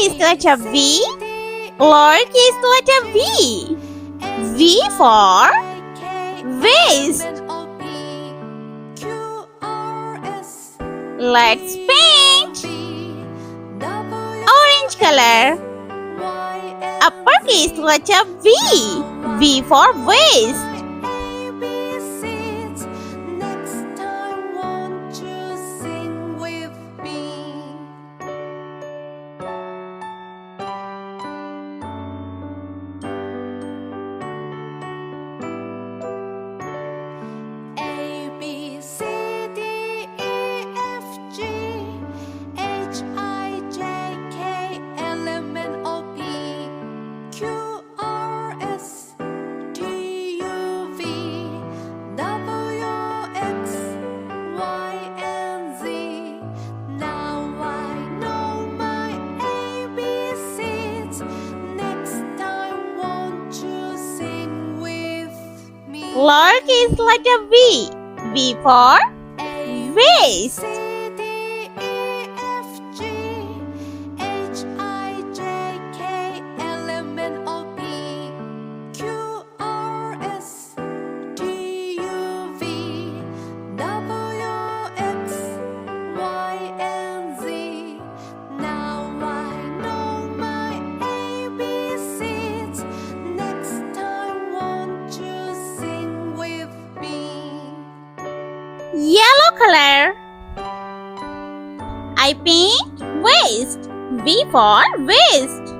is the letter V. Lowercase letter V. V for waist. Let's paint. Orange color. Uppercase letter V. V for waist. Lowercase letter V. V for waist. Yellow color. I paint waist. V for waist.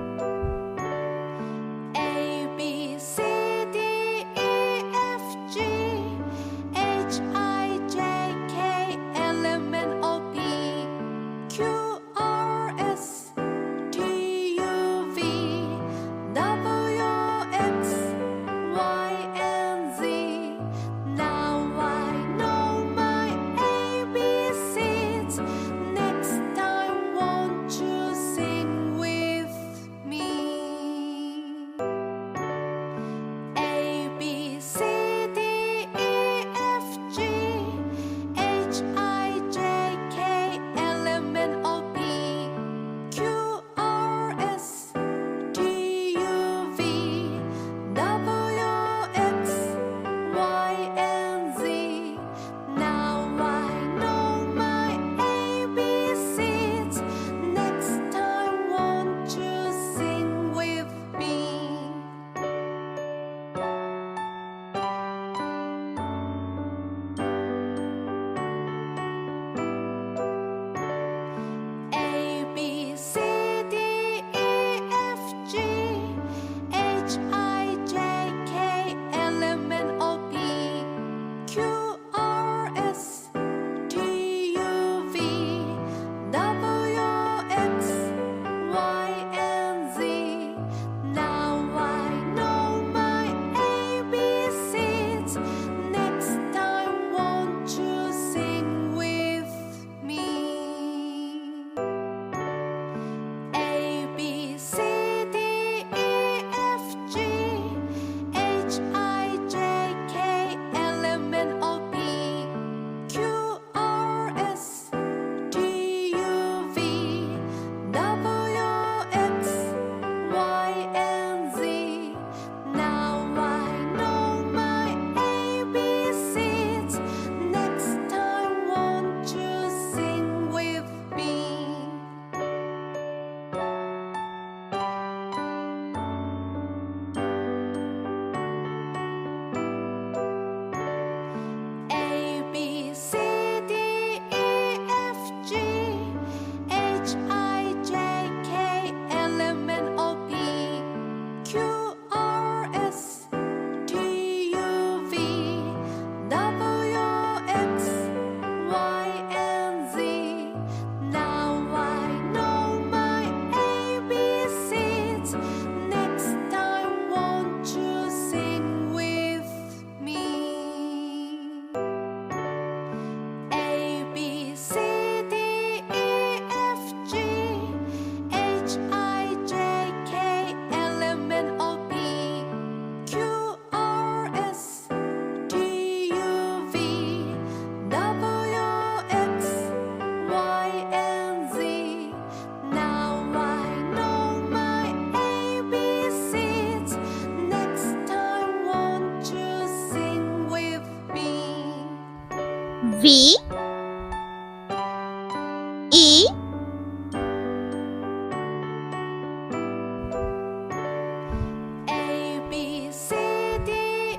V E A B C D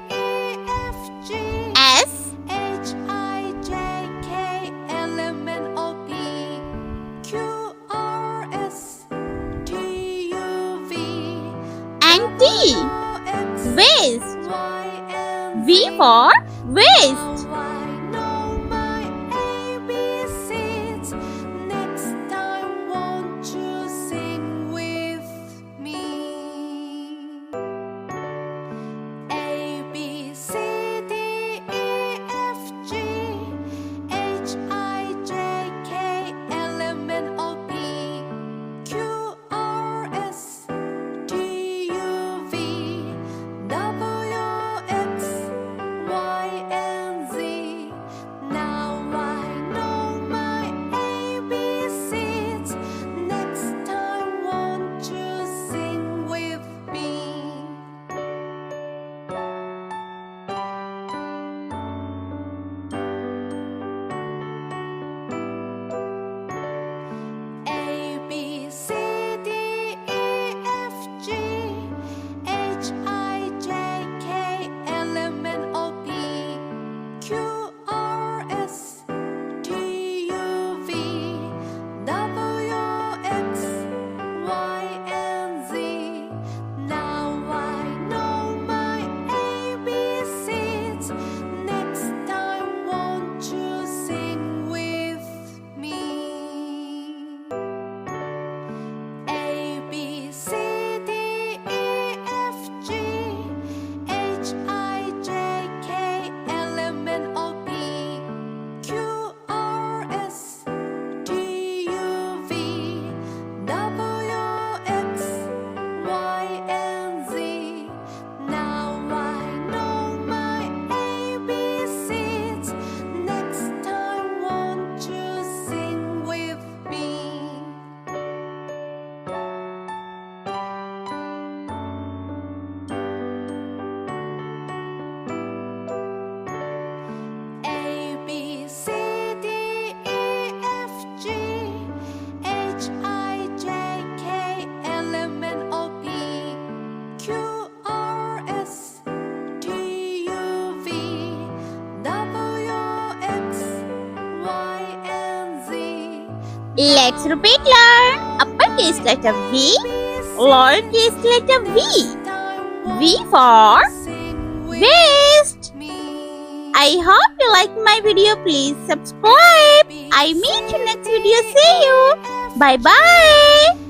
E F G S H I J K L M N O P Q R S T U V and T. X Waist. Y and V Z. for waist. Now I know my ABCs. Next time, won't you sing with me? A B C D E F G H I J K L M N O P Q R S T U V W X Y and Z. Now I know my ABCs. Next time, won't you sing with me? A B C D E F G H I J K L M N O P Q R S T U V W X Y and Z. Now I know my ABCs. Next time, won't you sing with me? A B C D E F G H I J K L M N O P Q R S T U V W X Y and Z. Now I know my ABCs. Next time, won't you sing with me? A B C D E F G H I J K L M N O P Q R S T U V W X Y and Z. Let's repeat learn. Uppercase letter V, lowercase letter v. V for waist. I hope you like my video. Please subscribe. I meet you next video. See you. Bye bye.